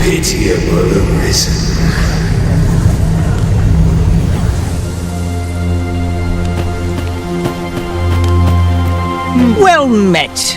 pitiable arisen. Well met.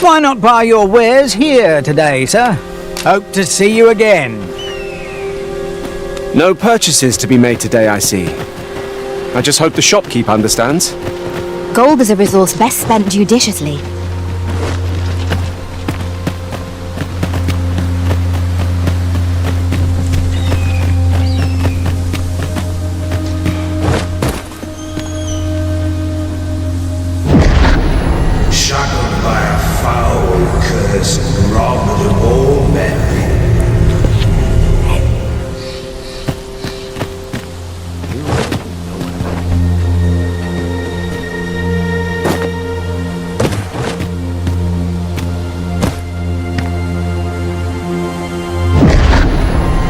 Why not buy your wares here today, sir? Hope to see you again. No purchases to be made today, I see. I just hope the shopkeep understands. Gold is a resource best spent judiciously. Shackled by a foul curse and robbed of all memory.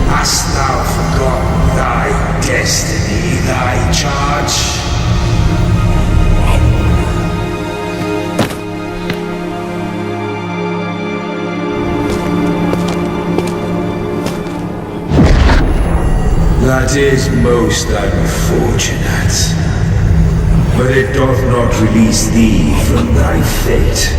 Hast thou forgotten thy destiny, thy charge? That is most unfortunate, but it doth not release thee from thy fate.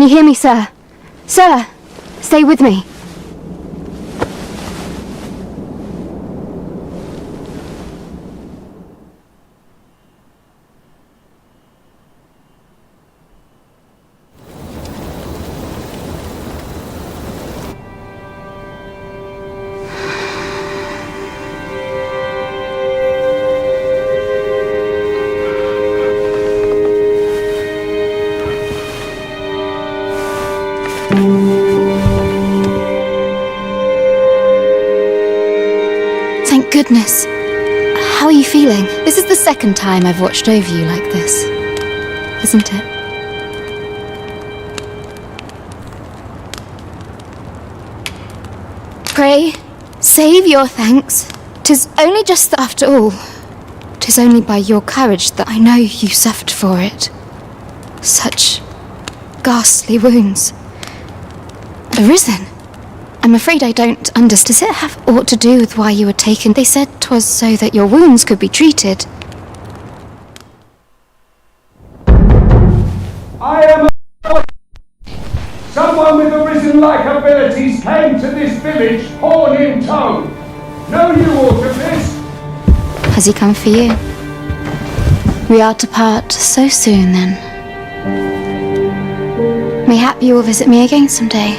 hear me, sir? Sir, stay with me. Thank goodness. How are you feeling? This is the second time I've watched over you like this, isn't it? Pray, save your thanks. 'Tis only just that after all. 'Tis only by your courage that I know you suffered for it. Such ghastly wounds. Arisen. I'm afraid I don't understand. Does it have aught to do with why you were taken? They said 'twas so that your wounds could be treated. I am someone with arisen-like abilities came to this village, horn in tow. Know you aught of this? Has he come for you? We are to part so soon, then. Mayhap you will visit me again someday.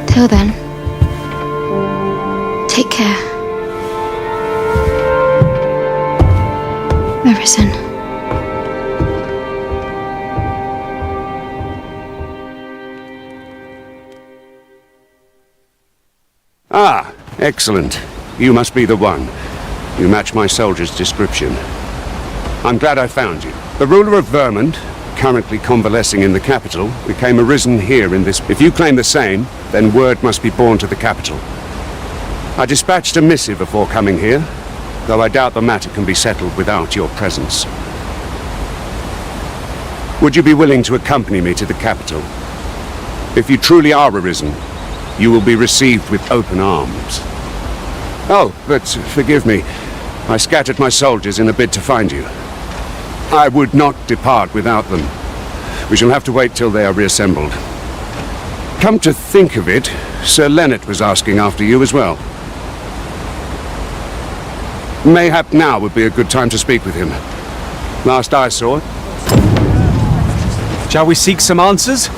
Till then, take care. Arisen. Ah, excellent. You must be the one. You match my soldier's description. I'm glad I found you. The ruler of Vermont, currently convalescing in the capital, became arisen here in this. If you claim the same, then word must be borne to the capital. I dispatched a missive before coming here, though I doubt the matter can be settled without your presence. Would you be willing to accompany me to the capital? If you truly are arisen, you will be received with open arms. Oh, but forgive me. I scattered my soldiers in a bid to find you. I would not depart without them. We shall have to wait till they are reassembled. Come to think of it, Sir Leonard was asking after you as well. Mayhap now would be a good time to speak with him. Last I saw it. Shall we seek some answers?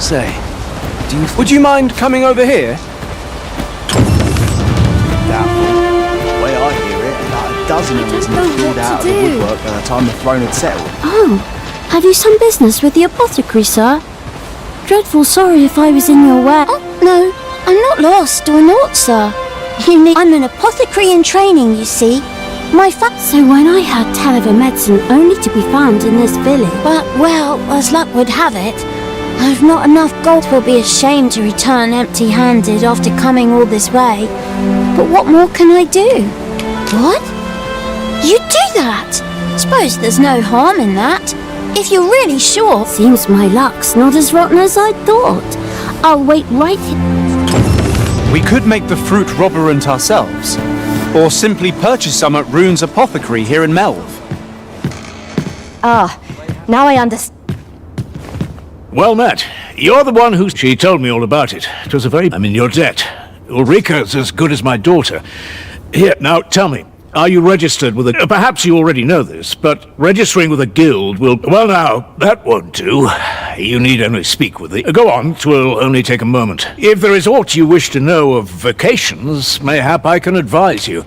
Say, would you mind coming over here? Doubtful. The way I hear it, about a dozen of us pulled out of the woodwork by the time the throne had settled. Oh, have you some business with the apothecary, sir? Dreadful sorry if I was in your way. Oh, no, I'm not lost or naught, sir. I'm an apothecary in training, you see. So when I had tell of a medicine only to be found in this village. But, well, as luck would have it, I've not enough gold. Will be ashamed to return empty-handed after coming all this way. But what more can I do? What? You do that? Suppose there's no harm in that. If you're really sure. Seems my luck's not as rotten as I thought. I'll wait right here. We could make the fruit robberant ourselves, or simply purchase some at Rune's apothecary here in Melve. Ah, now I understand. Well met. You're the one who... She told me all about it. It was a very... I'm in your debt. Ulrika's as good as my daughter. Here, now, tell me. Are you registered with a... Perhaps you already know this, but registering with a guild will... Well, now, that won't do. You need only speak with the... Go on, 'twill only take a moment. If there is aught you wish to know of vacations, mayhap I can advise you.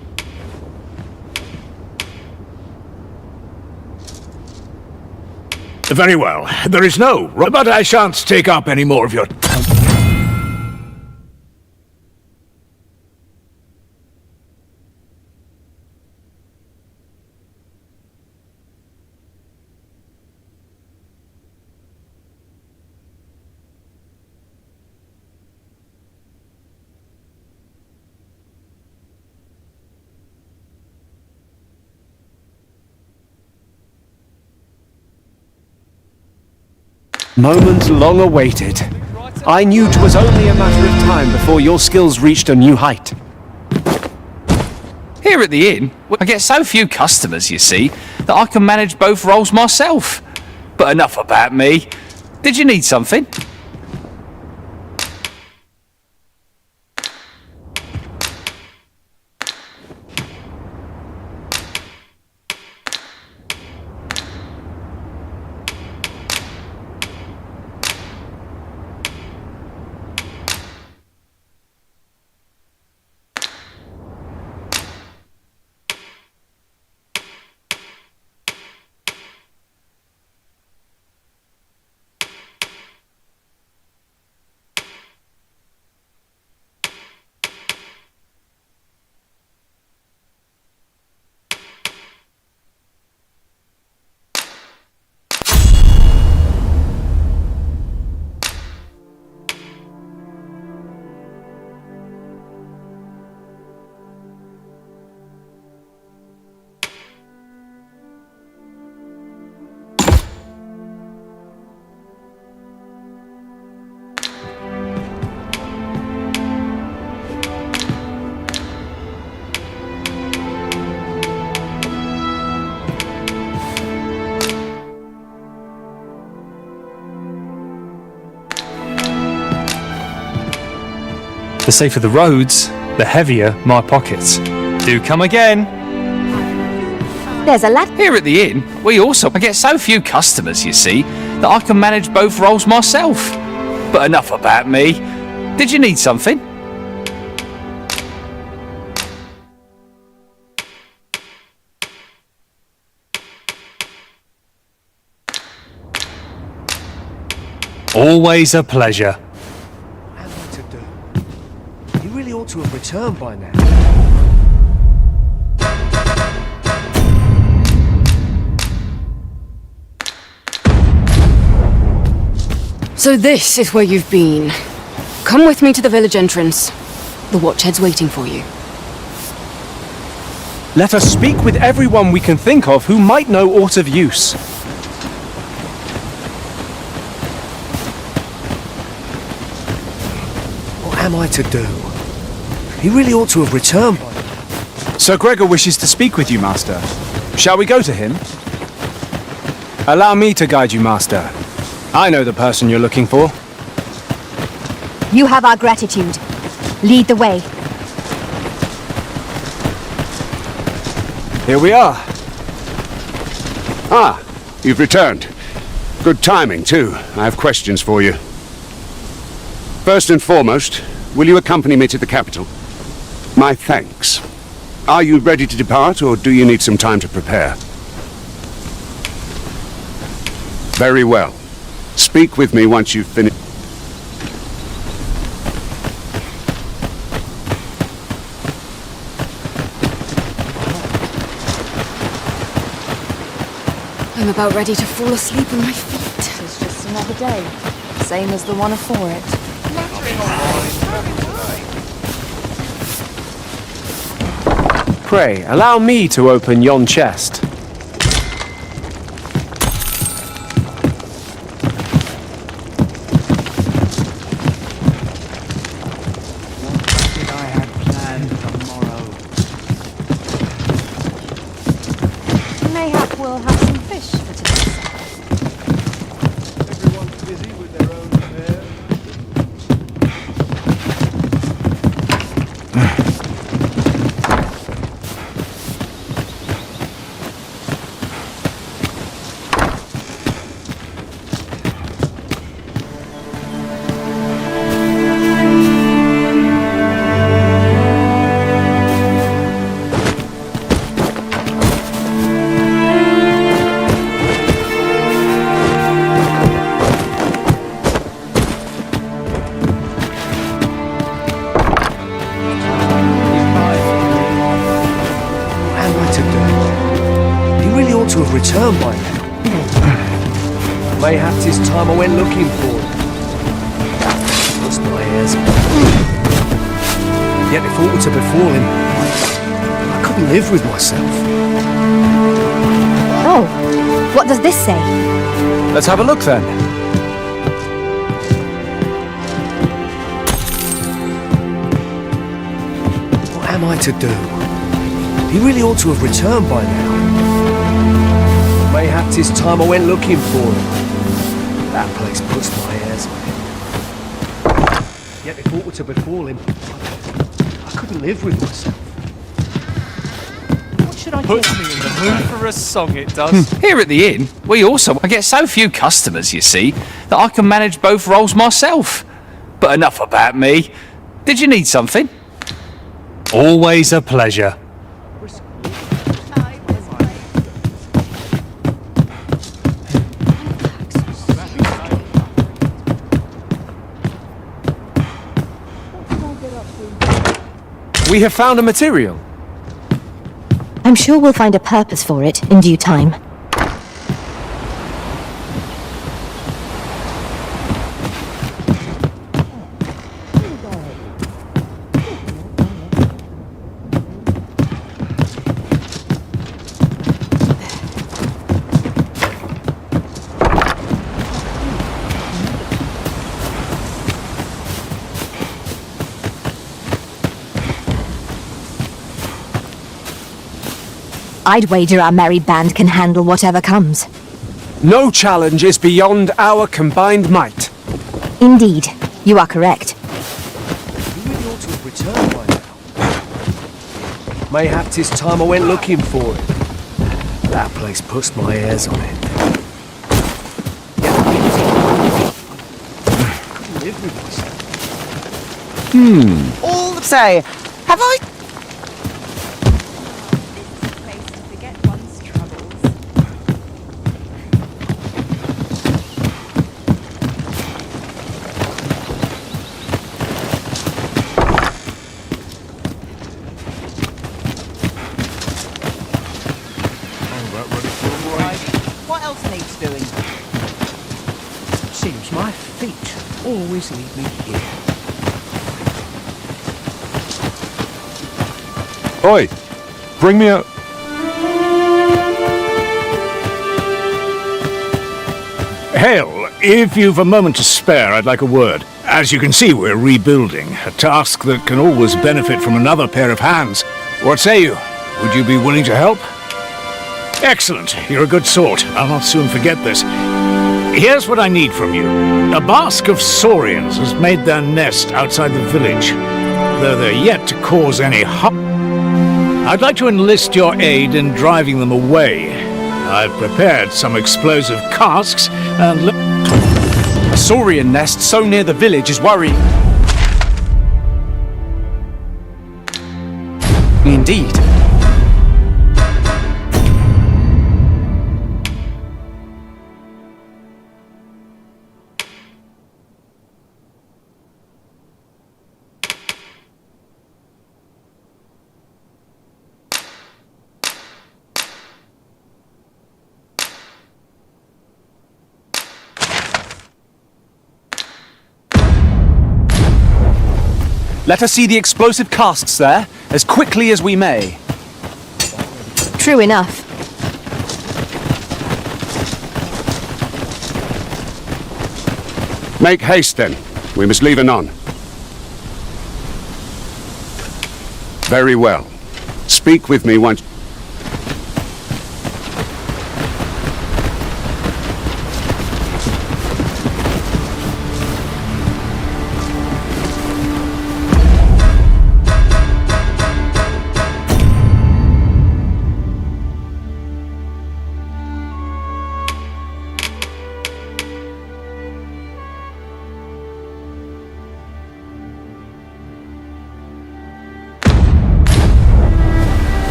Very well. There is no... But I shan't take up any more of your... Moment long awaited. I knew 'twas only a matter of time before your skills reached a new height. Here at the inn, I get so few customers, you see, that I can manage both roles myself. But enough about me. Did you need something? The safer the roads, the heavier my pockets. Do come again. There's a lad. Here at the inn, I get so few customers, you see, that I can manage both roles myself. But enough about me. Did you need something? Always a pleasure. What am I to do? He really ought to have returned by now. So this is where you've been. Come with me to the village entrance. The watchhead's waiting for you. Let us speak with everyone we can think of who might know aught of use. What am I to do? He really ought to have returned by now. Sir Gregor wishes to speak with you, Master. Shall we go to him? Allow me to guide you, Master. I know the person you're looking for. You have our gratitude. Lead the way. Here we are. Ah, you've returned. Good timing, too. I have questions for you. First and foremost, will you accompany me to the capital? My thanks. Are you ready to depart, or do you need some time to prepare? Very well. Speak with me once you've finished. I'm about ready to fall asleep on my feet. It's just another day. Same as the one afore it. Pray, allow me to open yon chest. Mayhap we'll have some fish for today's supper. Everyone's busy with their own affairs. To have returned by now. Mayhap 'tis time I went looking for him. Lost my ears. Yet if aught were to befall him, I couldn't live with myself. Oh, what does this say? Let's have a look then. What am I to do? He really ought to have returned by now. Mayhap 'tis time I went looking for him. That place puts my hairs on him. Yet if aught were to befall him, I couldn't live with myself. What should I Puts me in the mood for a song, it does. Here at the inn, I get so few customers, you see, that I can manage both roles myself. But enough about me. Did you need something? Always a pleasure. We have found a material. I'm sure we'll find a purpose for it in due time. I'd wager our merry band can handle whatever comes. No challenge is beyond our combined might. Indeed, you are correct. He really ought to have returned by now. Mayhap 'tis time I went looking for him. That place puts my hairs on it. Couldn't live with myself. All the say, have I... What else needs doing? Seems my feet always lead me here. Oi! Bring me a... Hale, if you've a moment to spare, I'd like a word. As you can see, we're rebuilding, a task that can always benefit from another pair of hands. What say you? Would you be willing to help? Excellent. You're a good sort. I'll not soon forget this. Here's what I need from you. A bask of saurians has made their nest outside the village, though they're yet to cause any harm. I'd like to enlist your aid in driving them away. I've prepared some explosive casks and... A saurian nest so near the village is worrying. Indeed. Let us see the explosive casks there, as quickly as we may. True enough. Make haste, then. We must leave anon. Very well. Speak with me once...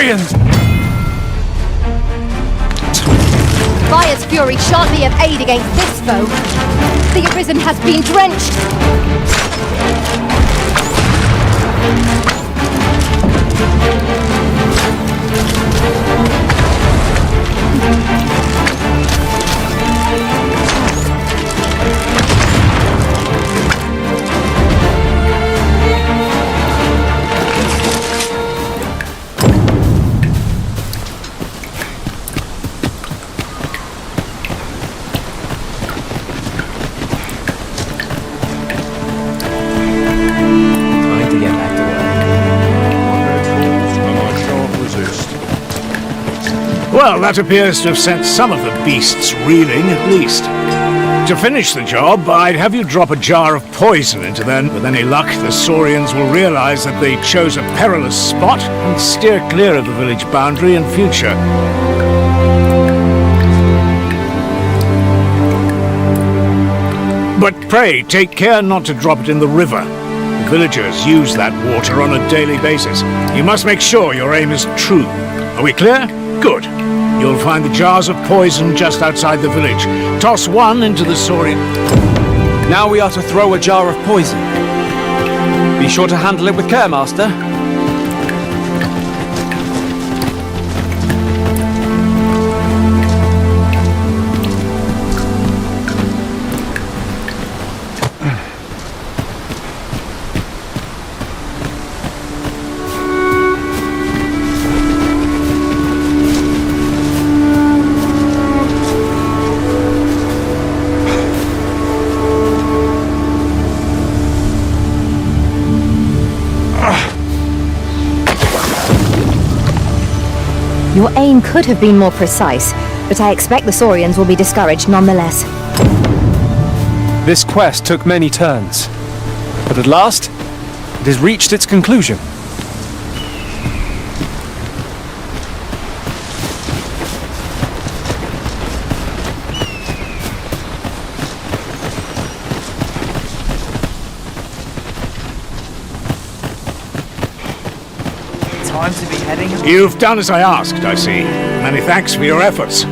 Saurians! Fire's fury shan't be of aid against this foe. The Arisen has been drenched. Well, that appears to have sent some of the beasts reeling, at least. To finish the job, I'd have you drop a jar of poison into them. With any luck, the Saurians will realize that they chose a perilous spot and steer clear of the village boundary in future. But pray, take care not to drop it in the river. The villagers use that water on a daily basis. You must make sure your aim is true. Are we clear? Good. You'll find the jars of poison just outside the village. Toss one into the Saurian. Now we are to throw a jar of poison. Be sure to handle it with care, Master. Your aim could have been more precise, but I expect the Saurians will be discouraged nonetheless. This quest took many turns, but at last, it has reached its conclusion. Time to be heading home. You've done as I asked, I see. Many thanks for your efforts.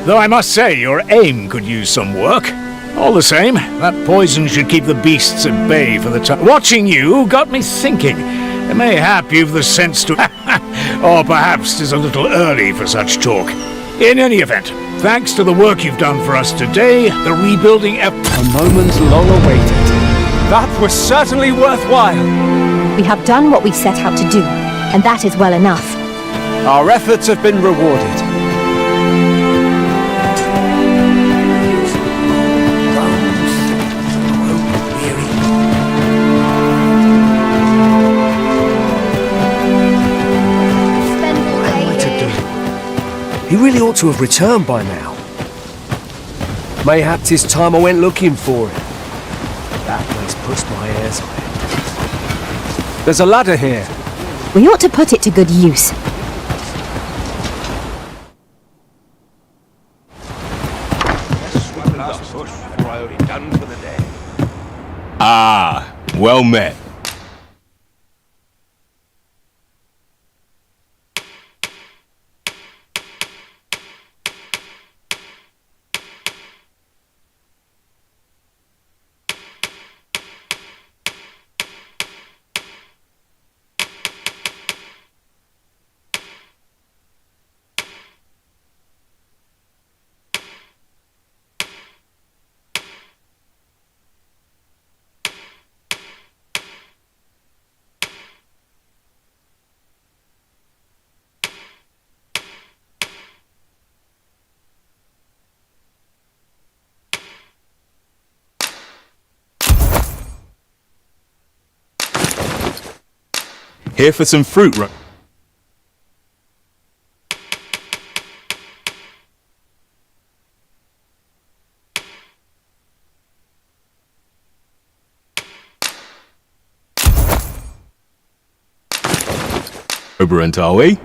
Though I must say, your aim could use some work. All the same, that poison should keep the beasts at bay for the time. Watching you got me thinking. Mayhap you've the sense to... or perhaps 'tis a little early for such talk. In any event, thanks to the work you've done for us today, the rebuilding effort... A moment long awaited. That was certainly worthwhile. We have done what we set out to do, and that is well enough. Our efforts have been rewarded. He really ought to have returned by now. Mayhap 'tis time I went looking for him. That place puts my hairs on it. There's a ladder here. We ought to put it to good use. Ah, well met. Here for some fruit. Overent, are we?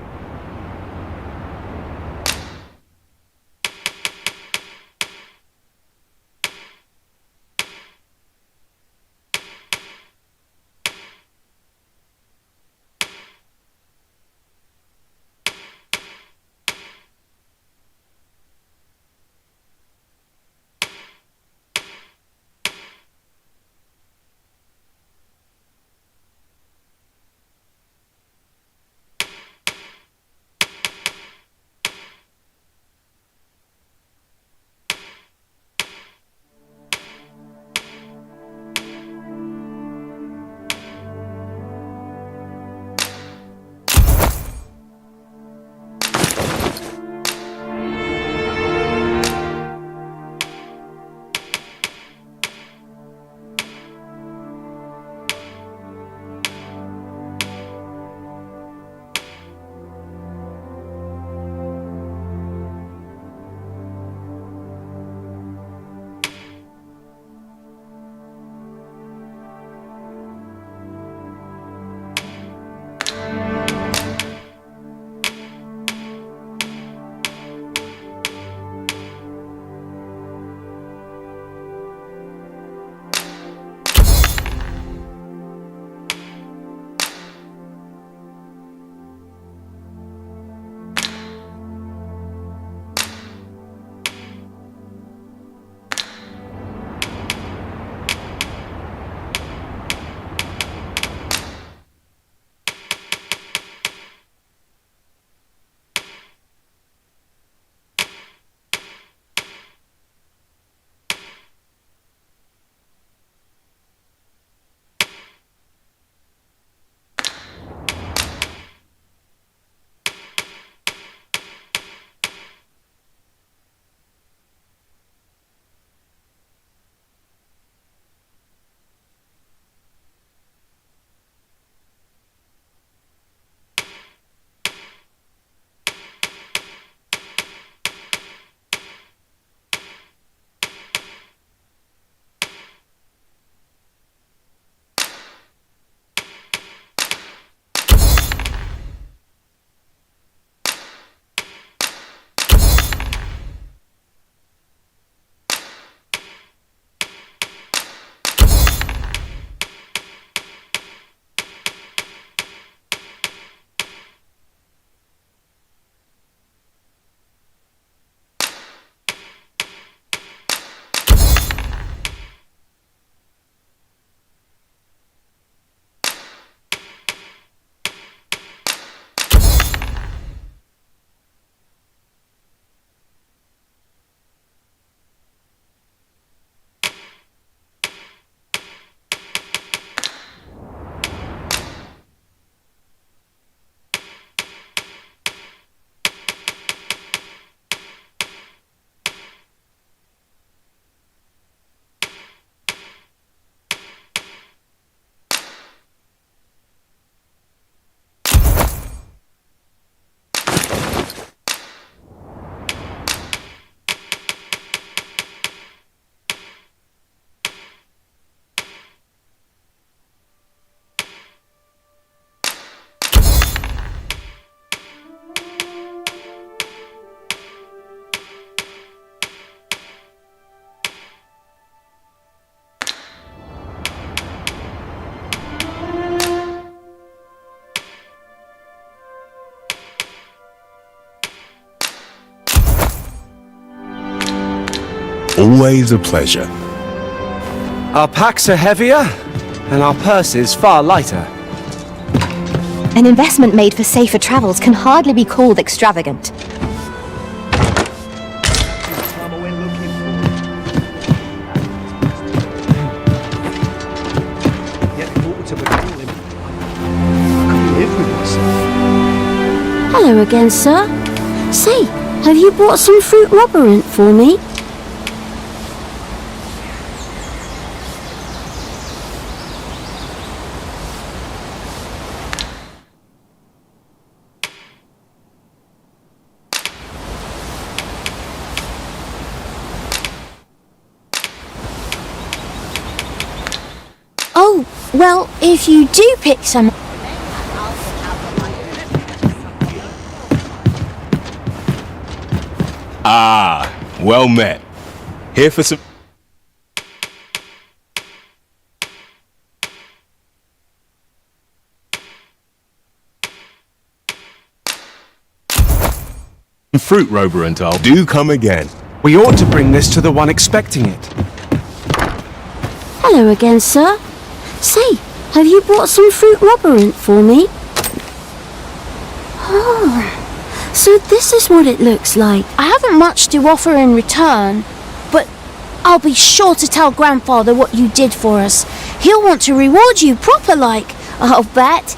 Always a pleasure. Our packs are heavier, and our purses far lighter. An investment made for safer travels can hardly be called extravagant. Hello again, sir. Say, have you brought some fruit roborant for me? Oh, well, if you do pick some... Ah, well met. Here for some... fruit, Roborant. Do come again. We ought to bring this to the one expecting it. Hello again, sir. Say, have you brought some fruit roborant for me? Oh, so this is what it looks like. I haven't much to offer in return, but I'll be sure to tell Grandfather what you did for us. He'll want to reward you proper like, I'll bet.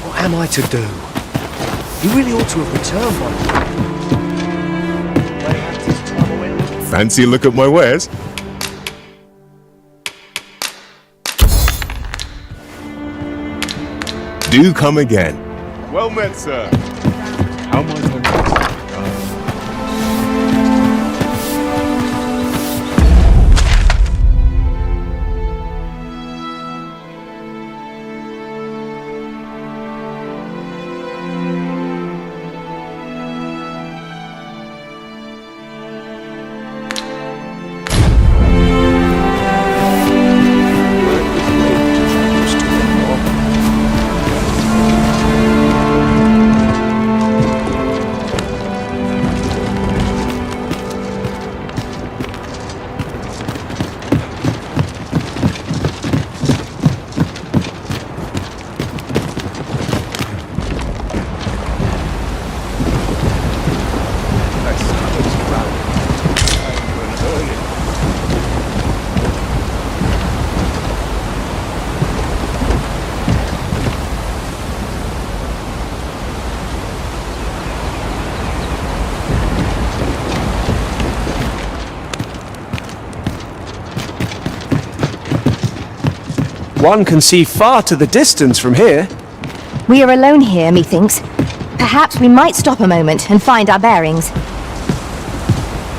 What am I to do? You really ought to have returned by now. Fancy a look at my wares? Do come again. Well met, sir. How am I going to... One can see far to the distance from here. We are alone here, methinks. Perhaps we might stop a moment and find our bearings.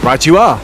Right you are.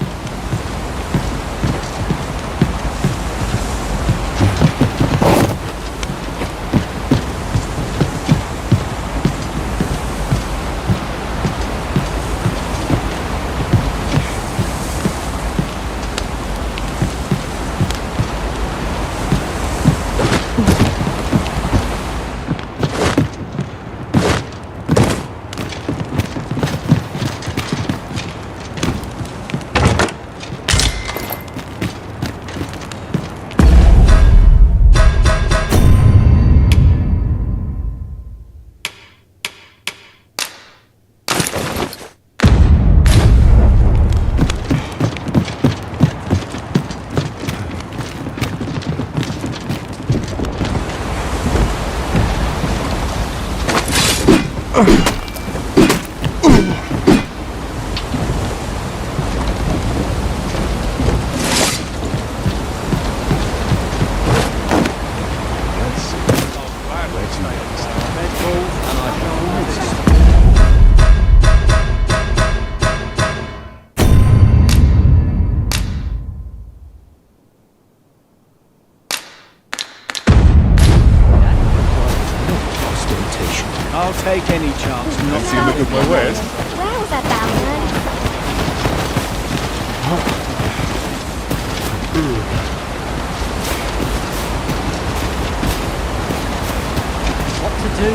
I'll take any chance not Let's see you look at my wares. Where was that bound then? what to do.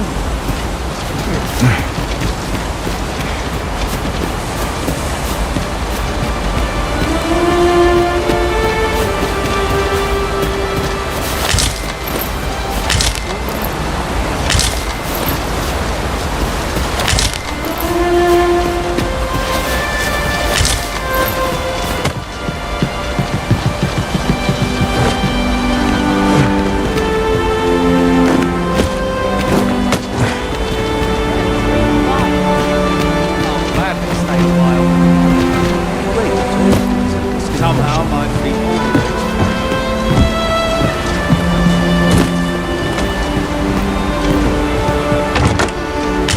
Somehow my people.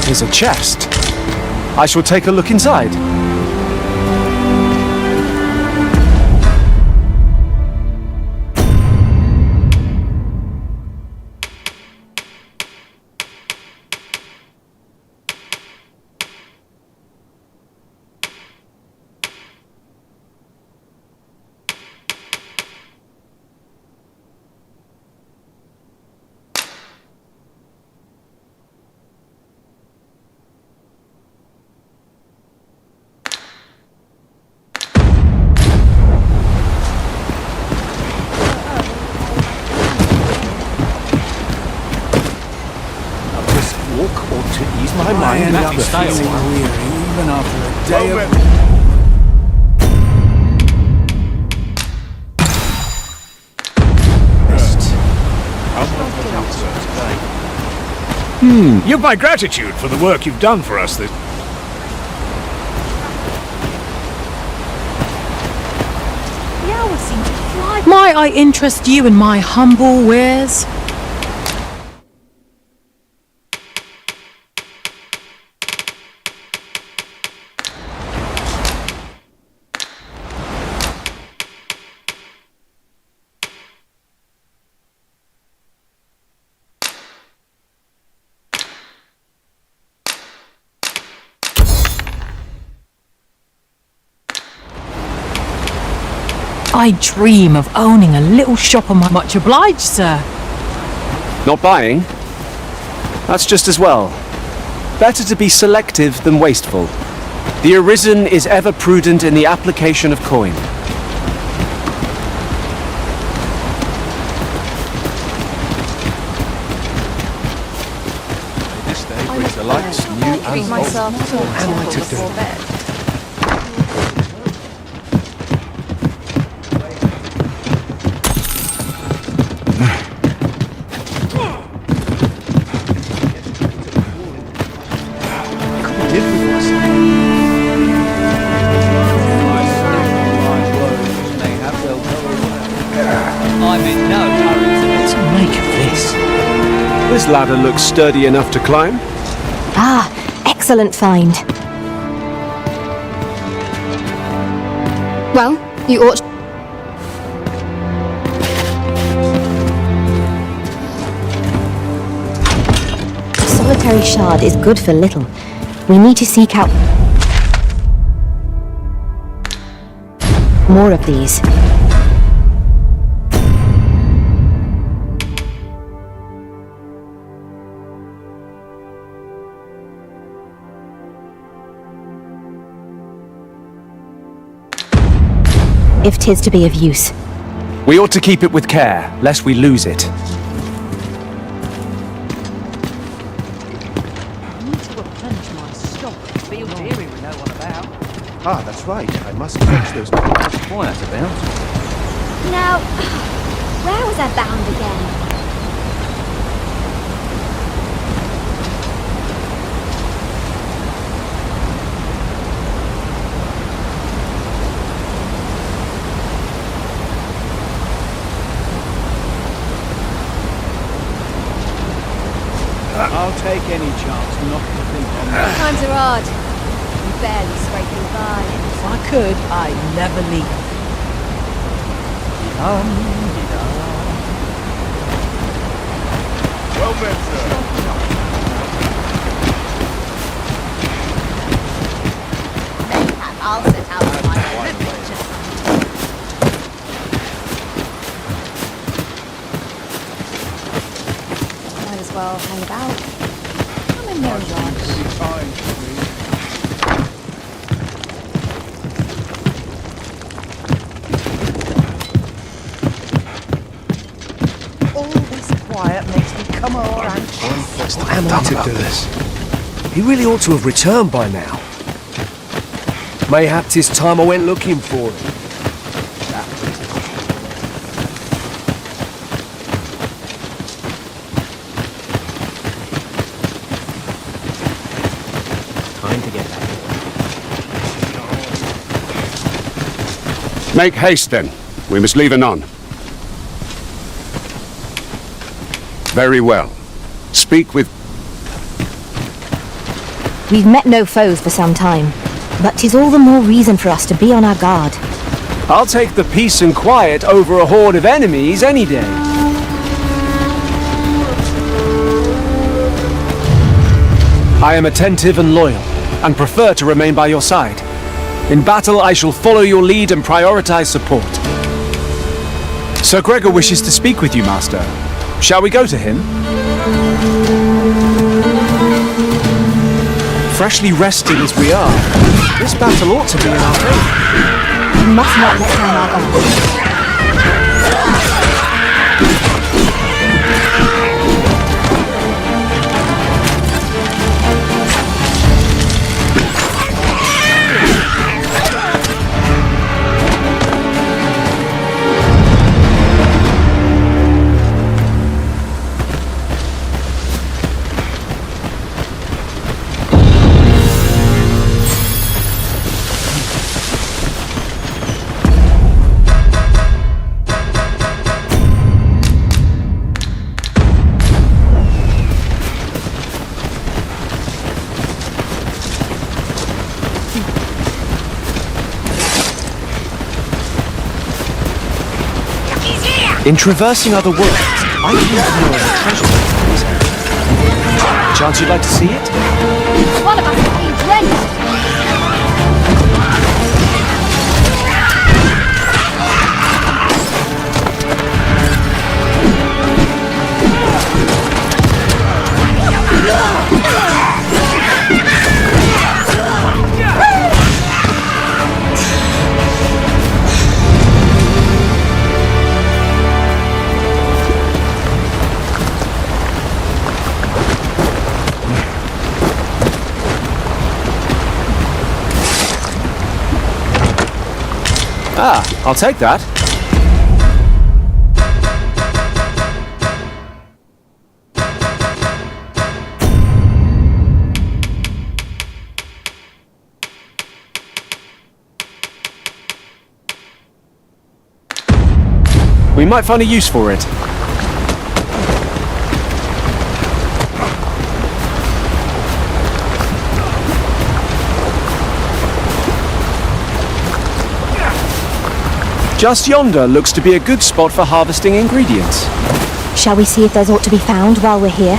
Here's a chest. I shall take a look inside. Walk or to ease my mind. end up feeling feeling weary even after a day of... You've my gratitude for the work you've done for us this... The hours seem to fly. Might I interest you in my humble wares? I dream of owning a little shop on my... Much obliged, sir. Not buying? That's just as well. Better to be selective than wasteful. The Arisen is ever prudent in the application of coin. This day brings the lights new and old. myself to Am I to do? bed. I'm in no hurry What's the make of this? This ladder looks sturdy enough to climb. Ah, excellent find. Well, you ought... Solitary shard is good for little. We need to seek out more of these. If 'tis to be of use. We ought to keep it with care, lest we lose it. I need to replenish my stock. Feel deary with no one about. Ah, that's right. I must fetch those Boy, that's about. Now, where was I bound again? take any chance not to think on that. Times are hard. I'm barely scraping by. If I could, I'd never leave. Well met, sir. I'll set out for my Might as well hang about. I'm in no rush. All this quiet makes me come more anxious. What am I to do this? He really ought to have returned by now. Mayhap 'tis time I went looking for him. Time to get back. Make haste, then. We must leave anon. Very well. Speak with... We've met no foes for some time, but 'tis all the more reason for us to be on our guard. I'll take the peace and quiet over a horde of enemies any day. I am attentive and loyal, and prefer to remain by your side. In battle, I shall follow your lead and prioritize support. Sir Gregor wishes to speak with you, Master. Shall we go to him? Freshly rested as we are, this battle ought to be in our favor. We must not let down our guard. In traversing other worlds, I came to know of a treasure in this area. Chance you'd like to see it? One of us is being drenched. Ah, I'll take that. We might find a use for it. Just yonder looks to be a good spot for harvesting ingredients. Shall we see if there's aught to be found while we're here?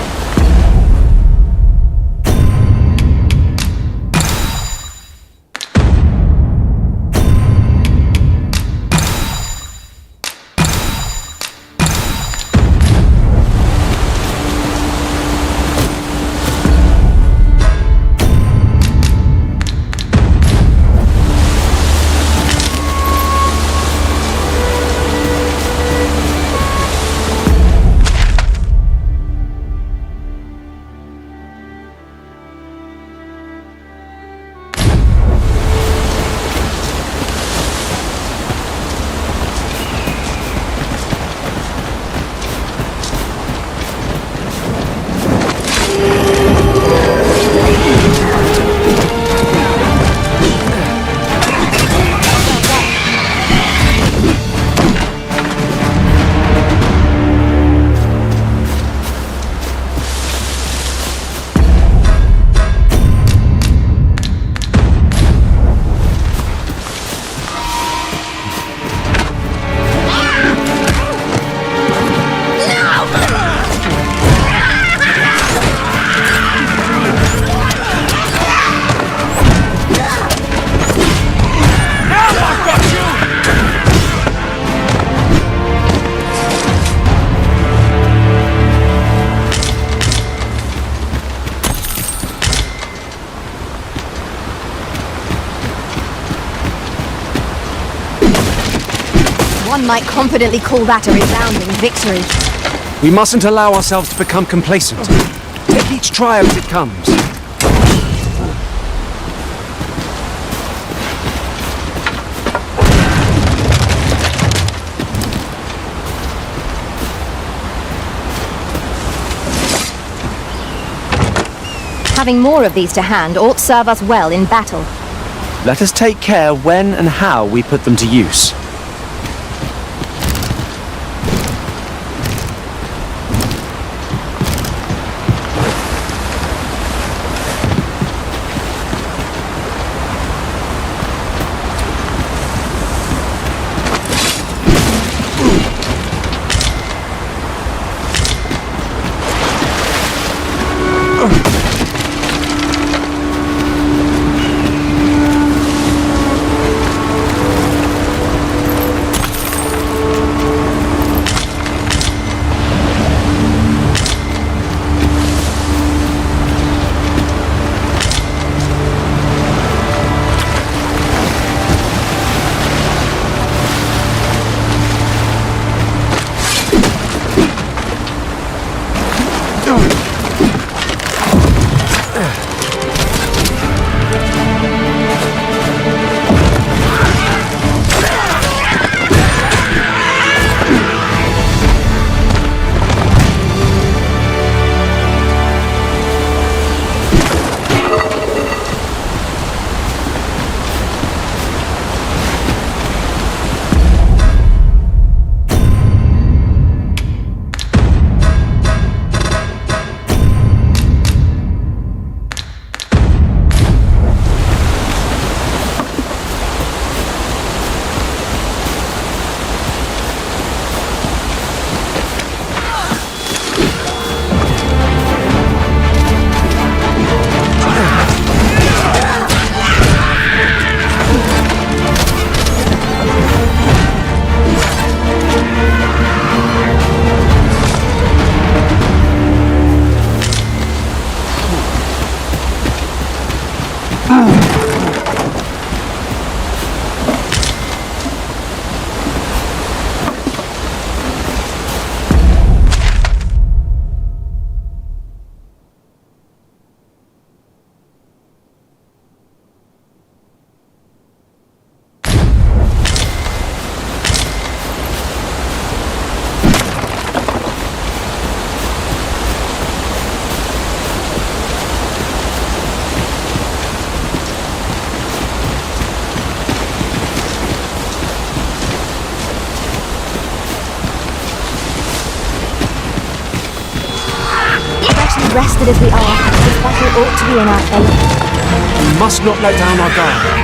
One might confidently call that a resounding victory. We mustn't allow ourselves to become complacent. Take each trial as it comes. Having more of these to hand ought serve us well in battle. Let us take care when and how we put them to use. Rested as we are, this battle ought to be in our favour. We must not let down our guard.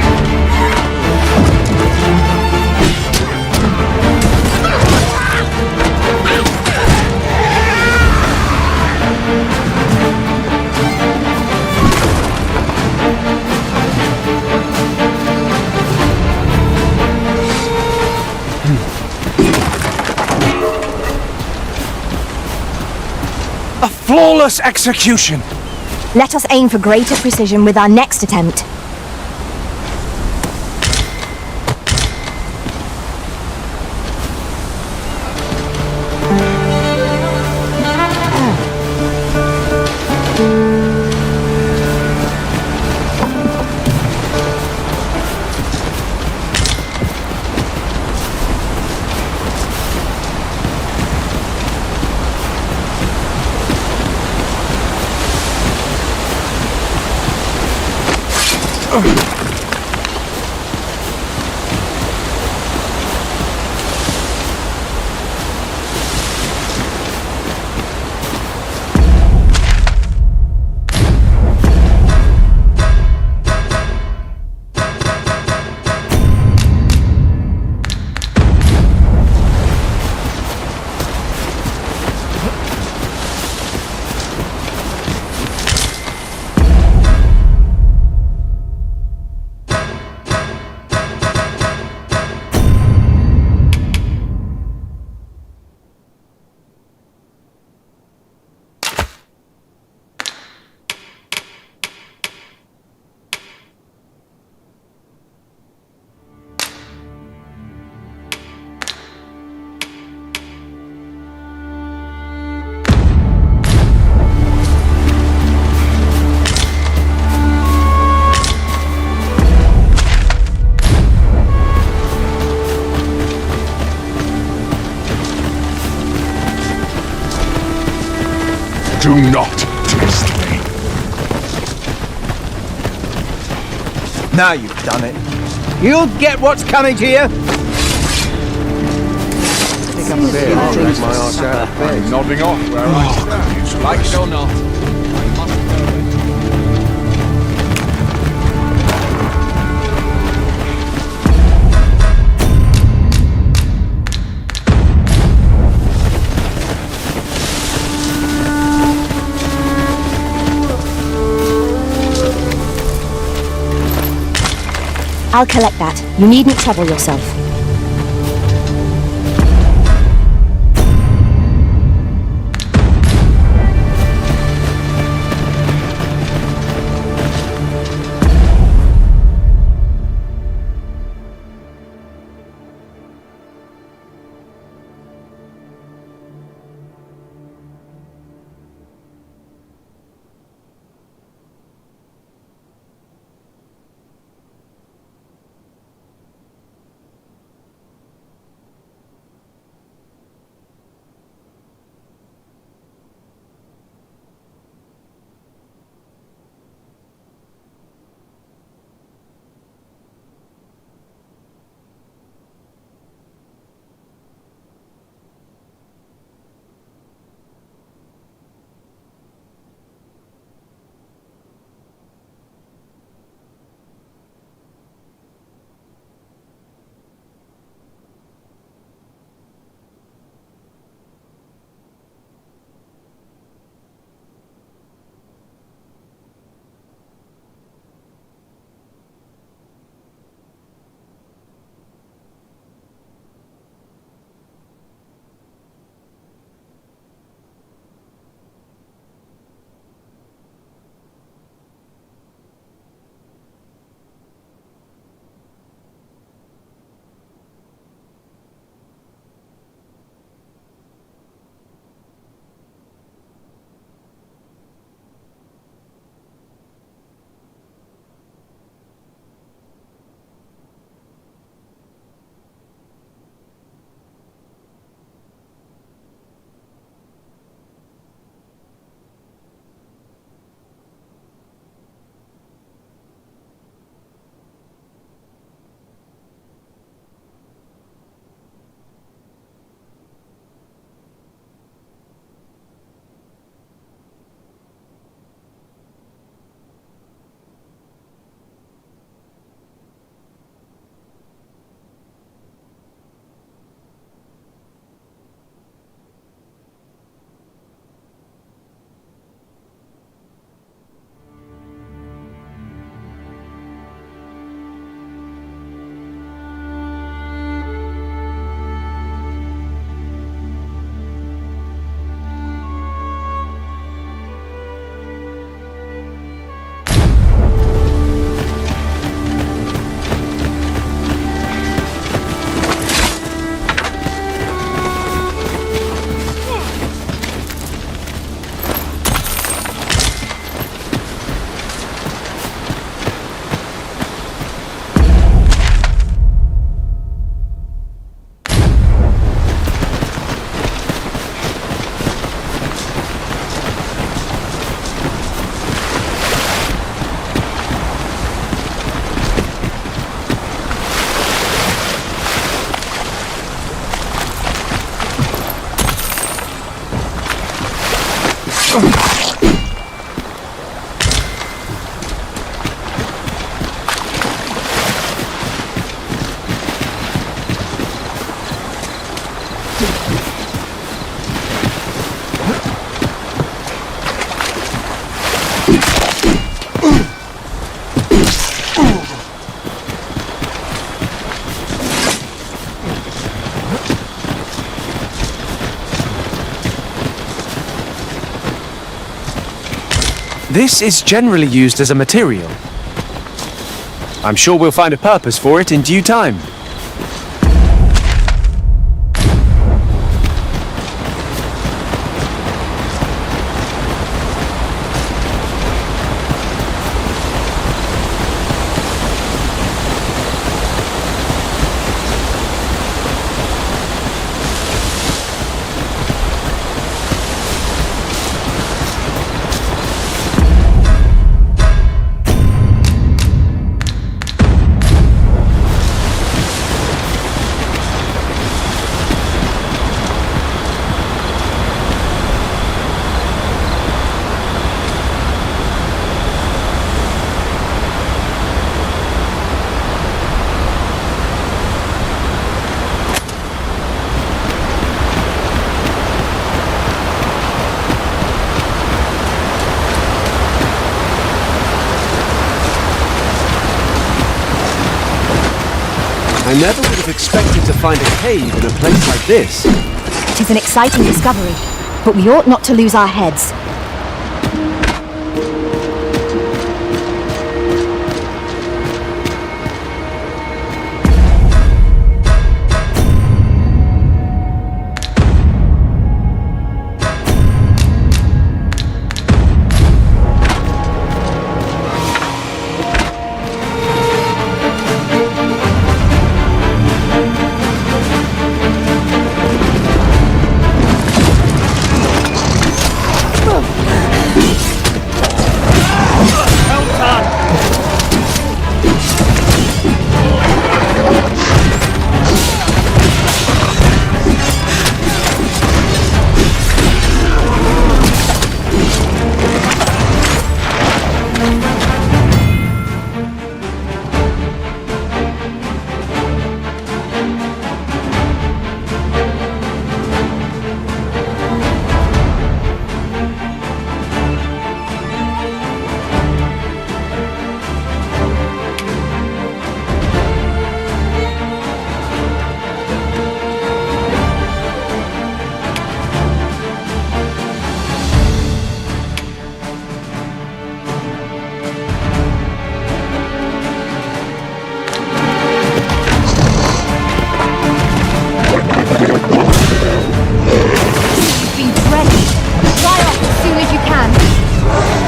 A flawless execution! Let us aim for greater precision with our next attempt. Now you've done it. You'll get what's coming to you. Pick up a bit. I'll drink my arse out of bed. Nodding off where I stand. Like it or not. I'll collect that. You needn't trouble yourself. This is generally used as a material. I'm sure we'll find a purpose for it in due time. I never would have expected to find a cave in a place like this. It is an exciting discovery, but we ought not to lose our heads.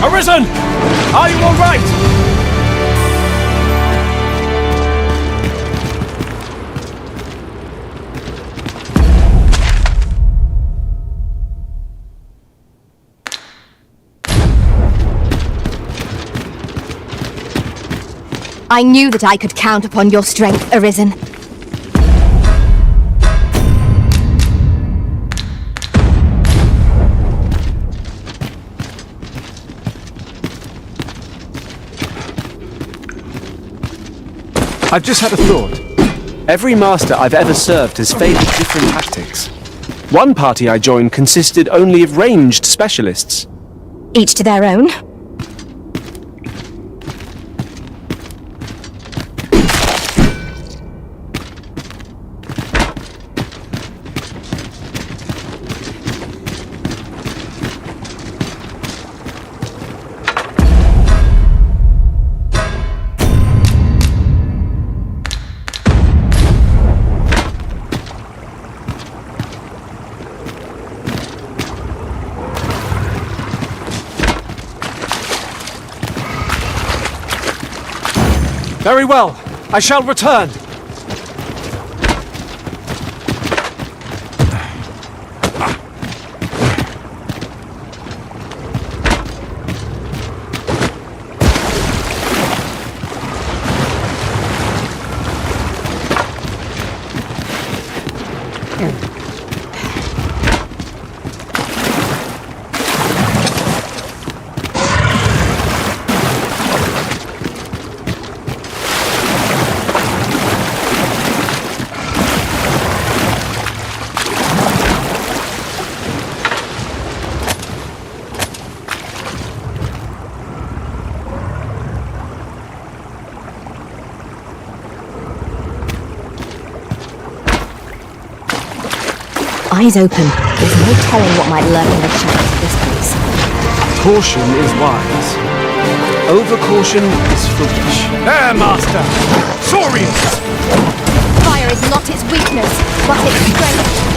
Arisen! Are you all right? I knew that I could count upon your strength, Arisen. I've just had a thought. Every master I've ever served has favoured different tactics. One party I joined consisted only of ranged specialists. Each to their own. Very well. I shall return. Eyes open. There's no telling what might lurk in the shadows of this place. Caution is wise. Over-caution is foolish. There, Master! Saurians! Fire is not its weakness, but its strength.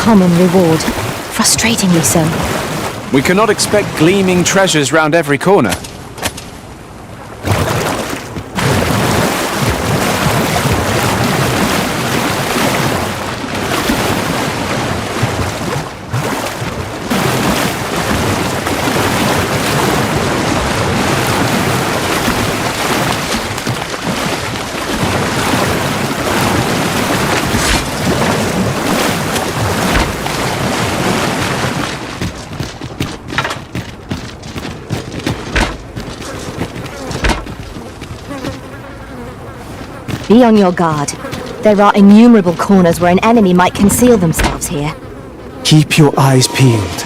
common reward. Frustratingly so. We cannot expect gleaming treasures round every corner. Be on your guard. There are innumerable corners where an enemy might conceal themselves here. Keep your eyes peeled.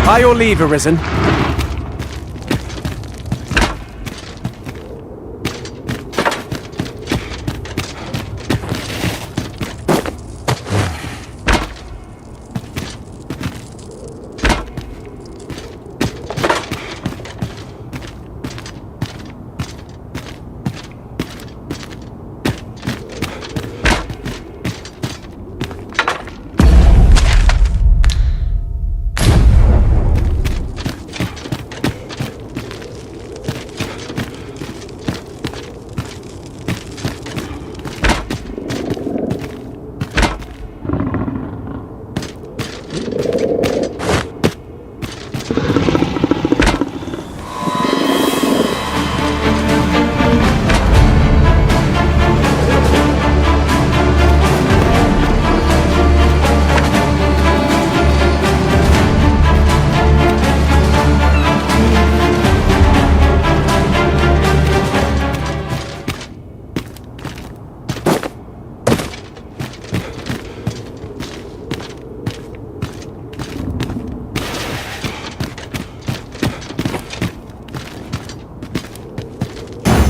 By your leave, Arisen.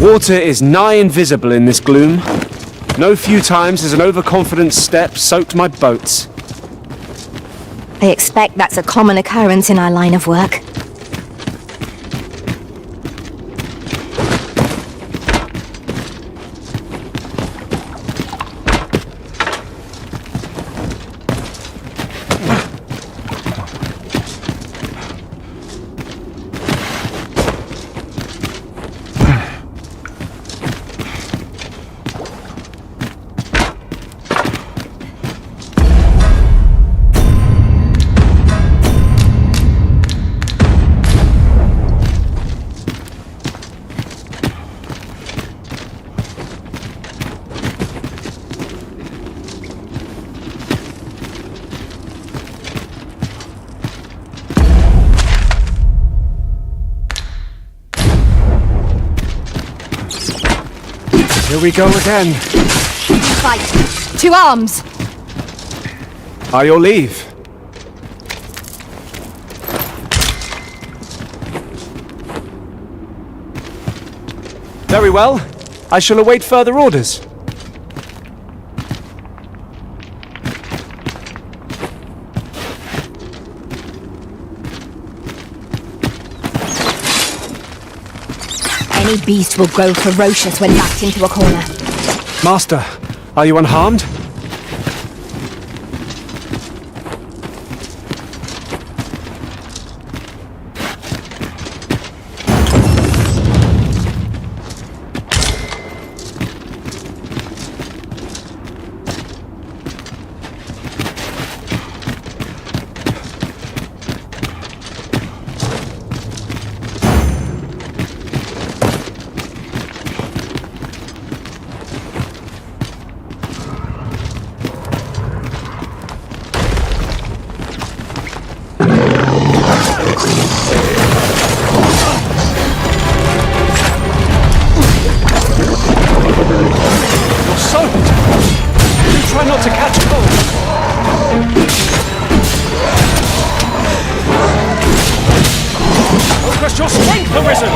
Water is nigh invisible in this gloom. No few times has an overconfident step soaked my boats. I expect that's a common occurrence in our line of work. we go again. Fight! To arms! By your leave. Very well. I shall await further orders. Any beast will grow ferocious when backed into a corner. Master, are you unharmed? Try not to catch cold. Focus your strength, Arisen!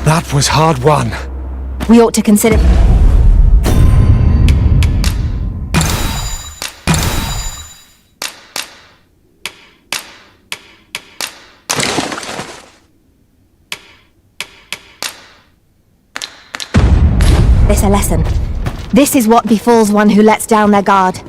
That was hard won. We ought to consider... this a lesson. This is what befalls one who lets down their guard.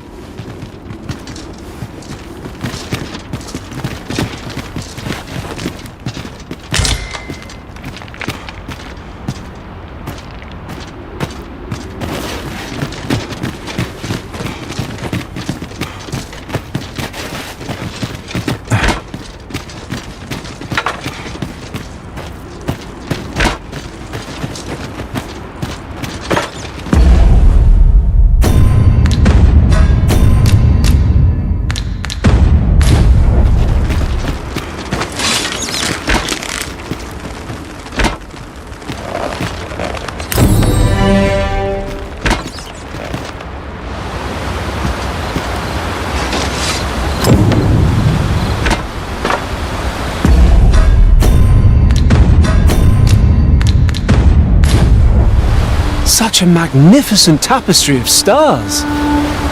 Such a magnificent tapestry of stars.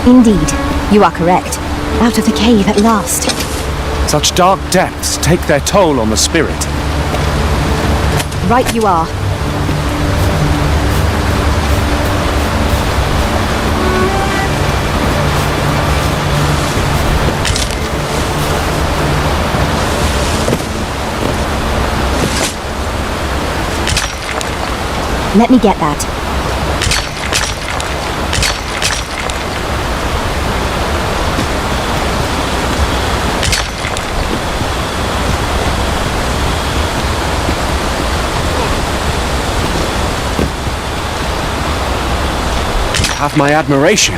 Indeed, you are correct. Out of the cave at last. Such dark depths take their toll on the spirit. Right you are. Let me get that. Have my admiration.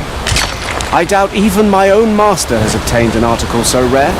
I doubt even my own master has obtained an article so rare.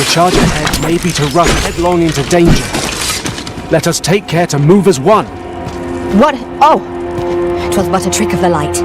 charge ahead may be to rush headlong into danger. Let us take care to move as one. What? Oh! 'Twas but a trick of the light.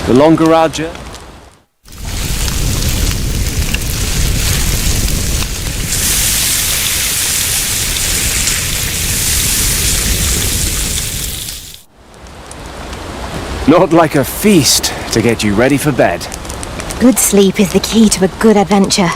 The longer our journey, not like a feast to get you ready for bed. Good sleep is the key to a good adventure.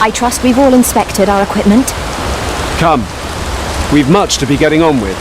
I trust we've all inspected our equipment. Come. We've much to be getting on with.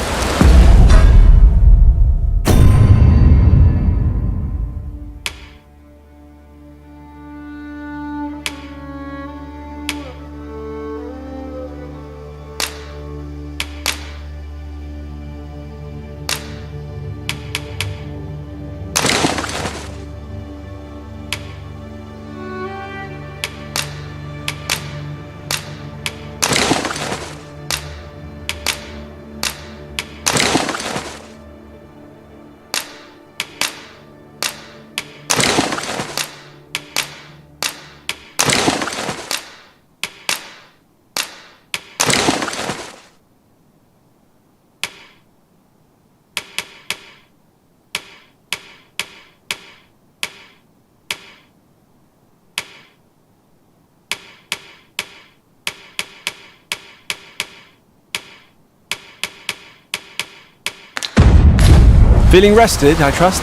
Feeling rested, I trust?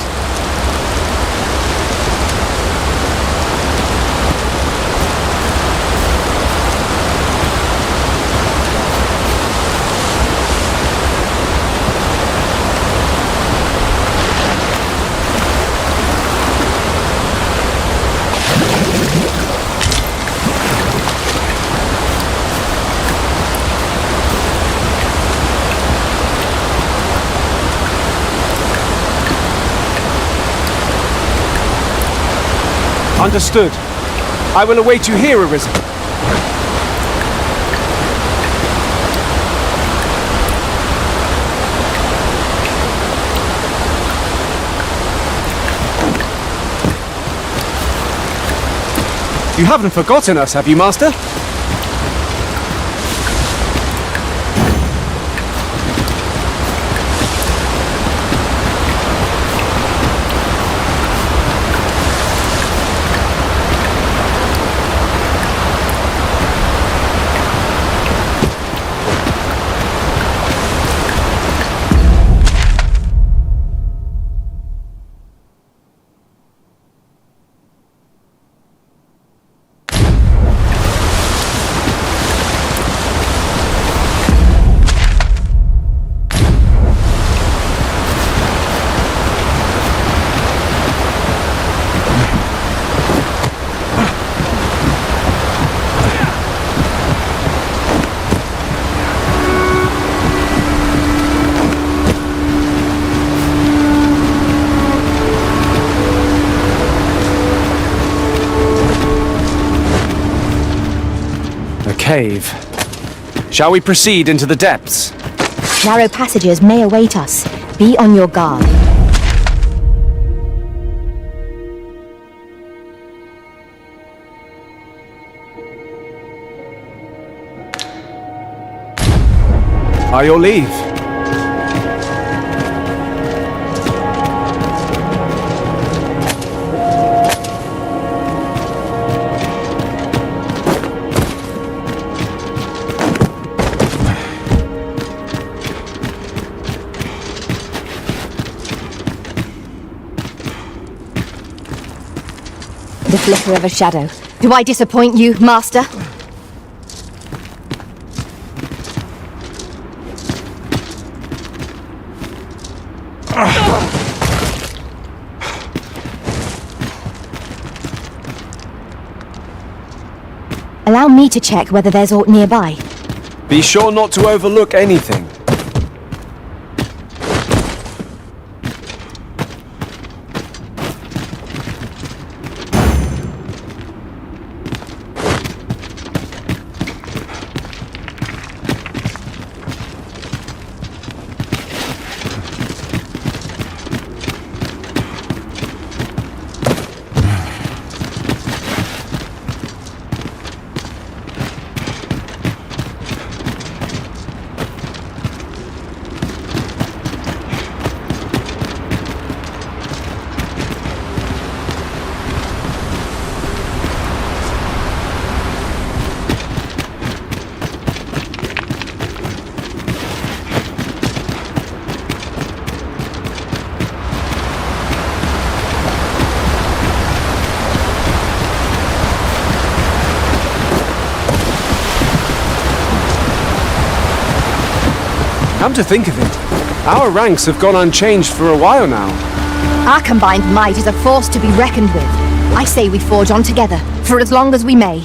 Understood. I will await you here, Arisen. You haven't forgotten us, have you, Master? Cave. Shall we proceed into the depths? Narrow passages may await us. Be on your guard. By your leave. The flicker of a shadow. Do I disappoint you, Master? Allow me to check whether there's aught nearby. Be sure not to overlook anything. Come to think of it, our ranks have gone unchanged for a while now. Our combined might is a force to be reckoned with. I say we forge on together, for as long as we may.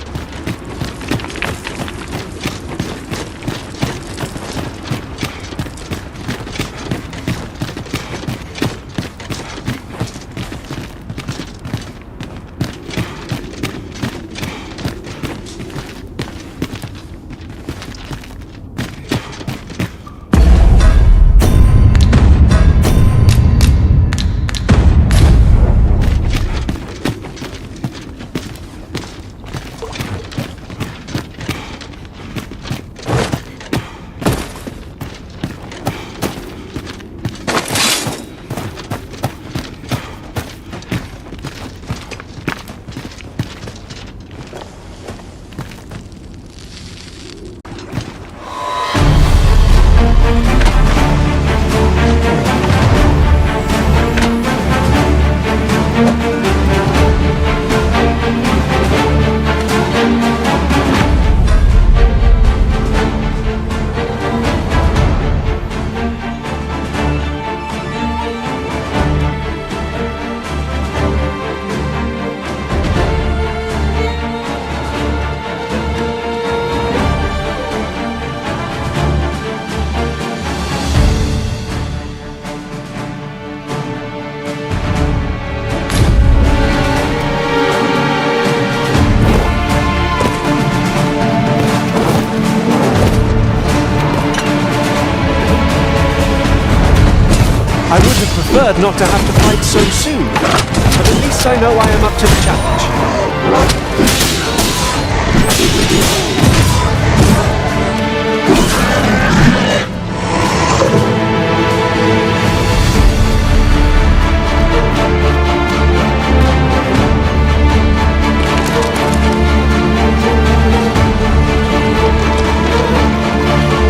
preferred not to have to fight so soon, but at least I know I am up to the challenge.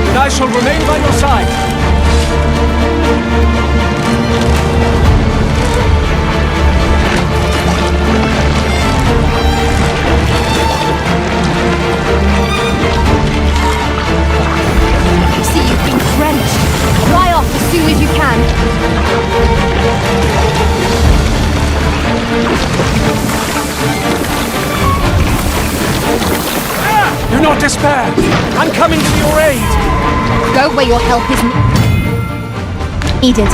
And I shall remain by your side. Fly off as soon as you can. Do not despair. I'm coming to your aid. Go where your help is needed.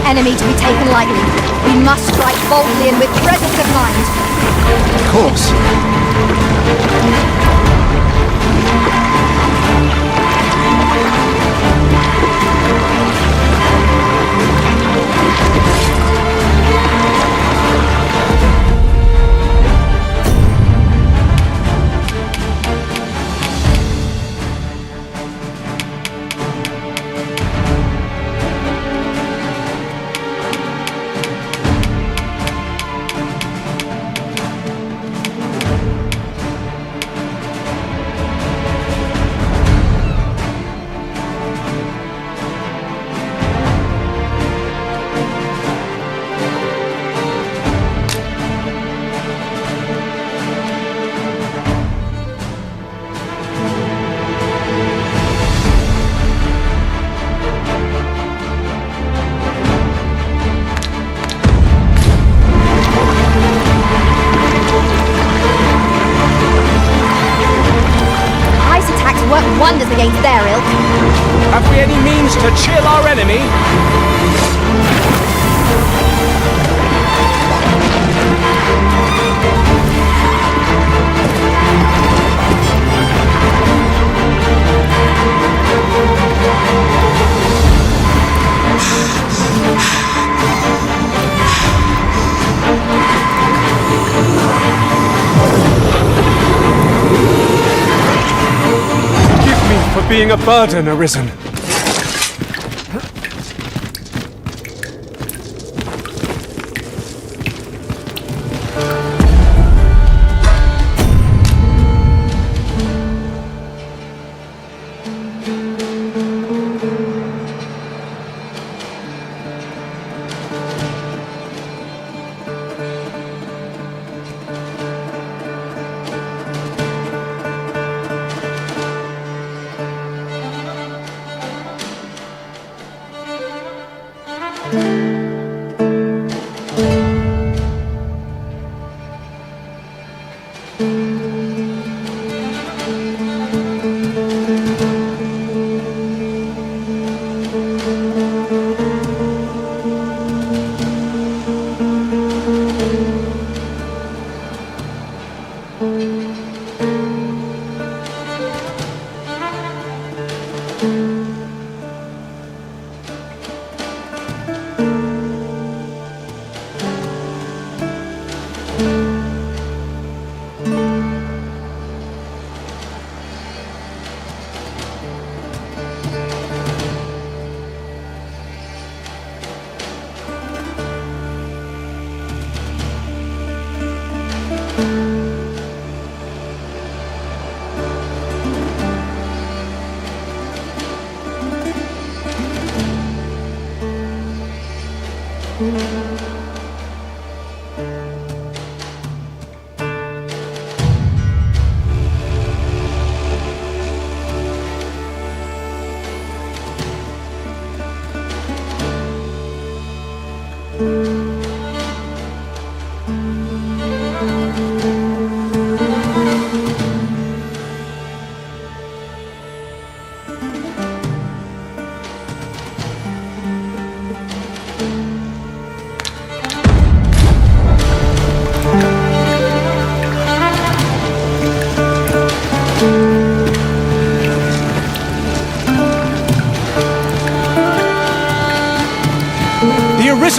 Enemy to be taken lightly. We must strike boldly and with presence of mind. Of course. Wonders against their ilk. Have we any means to chill our enemy? For being a burden, Arisen.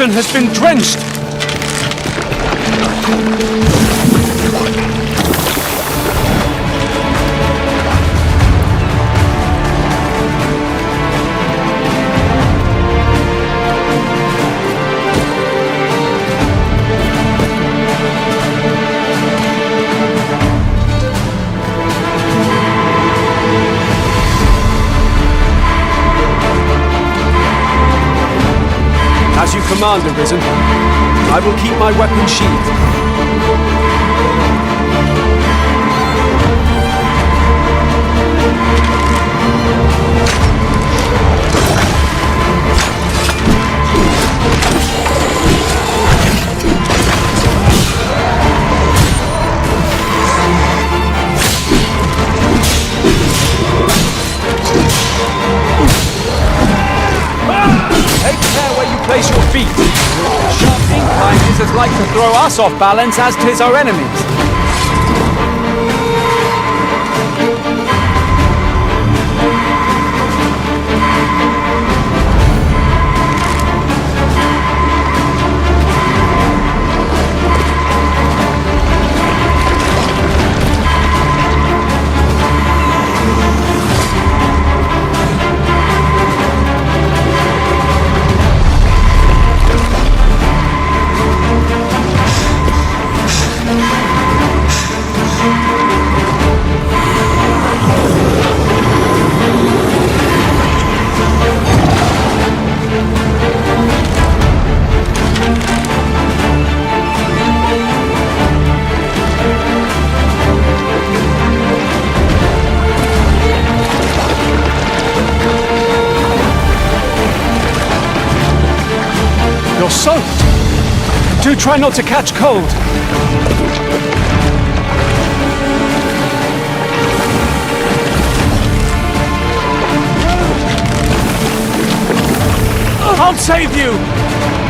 Risen has been drenched! As you command, Arisen, I will keep my weapon sheathed. Take care where you place your feet. Sharp incline is as like to throw us off balance as 'tis our enemies. You're soaked. Do try not to catch cold. I'll save you!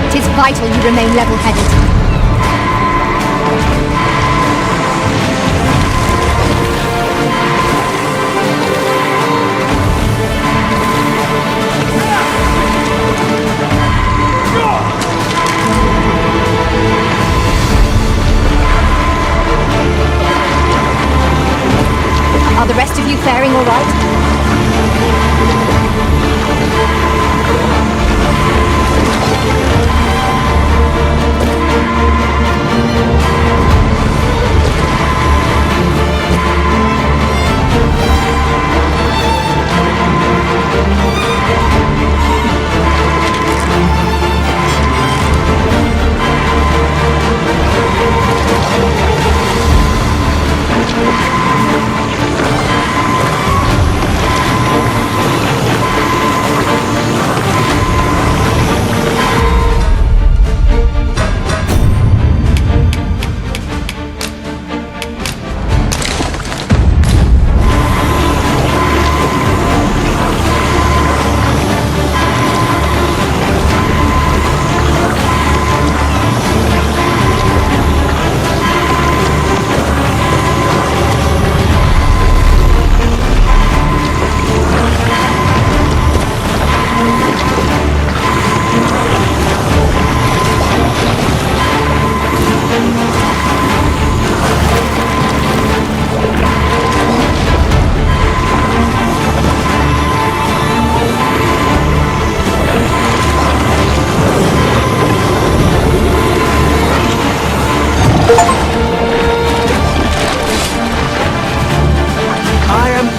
It is vital you remain level-headed. Are the rest of you faring all right?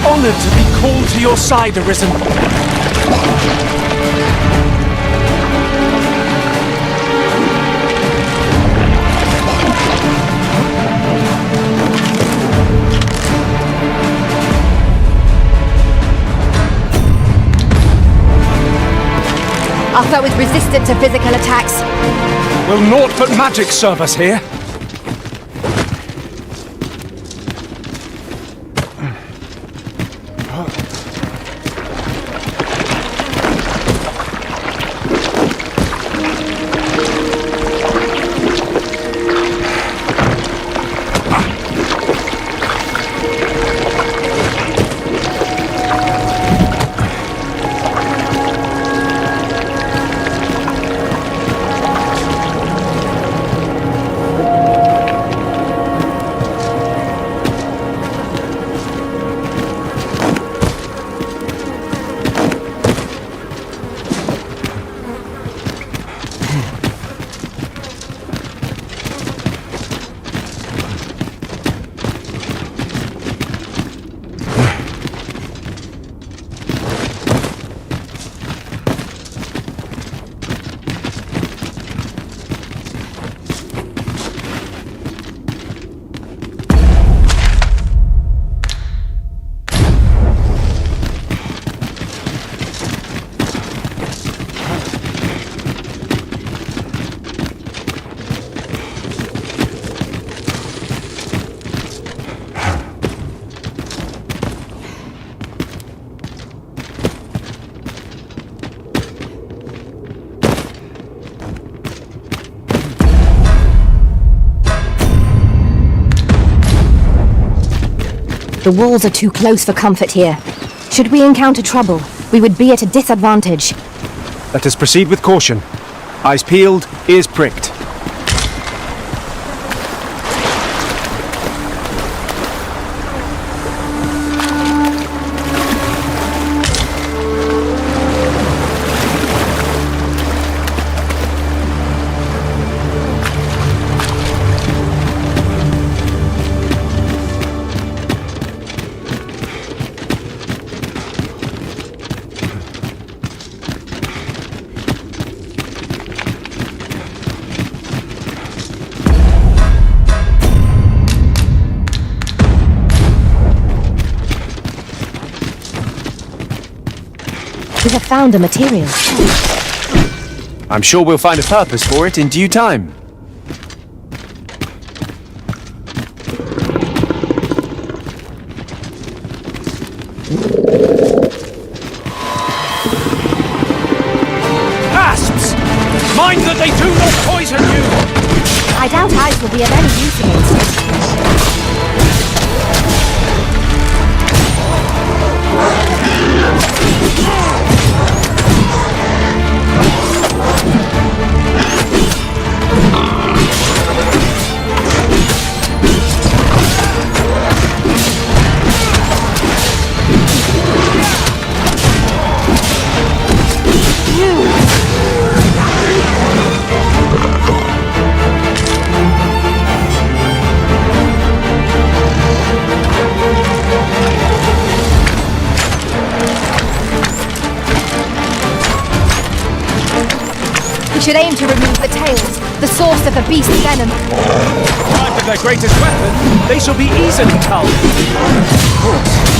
Honored to be called to your side, Arisen. Our foe is resistant to physical attacks. Will naught but magic serve us here? The walls are too close for comfort here. Should we encounter trouble, we would be at a disadvantage. Let us proceed with caution. Eyes peeled, ears pricked. We have found a material. I'm sure we'll find a purpose for it in due time. Asps! Mind that they do not poison you! I doubt ice will be of any use against it. We should aim to remove the tails, the source of the beast's venom. Deprived of their greatest weapon, they shall be easily culled. Of course.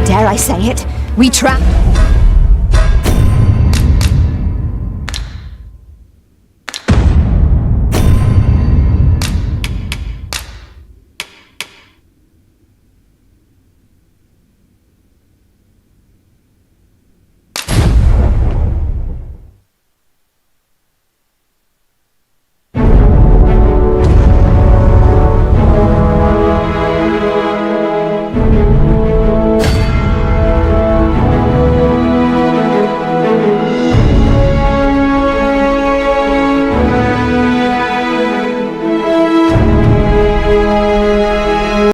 Dare I say it? We trap.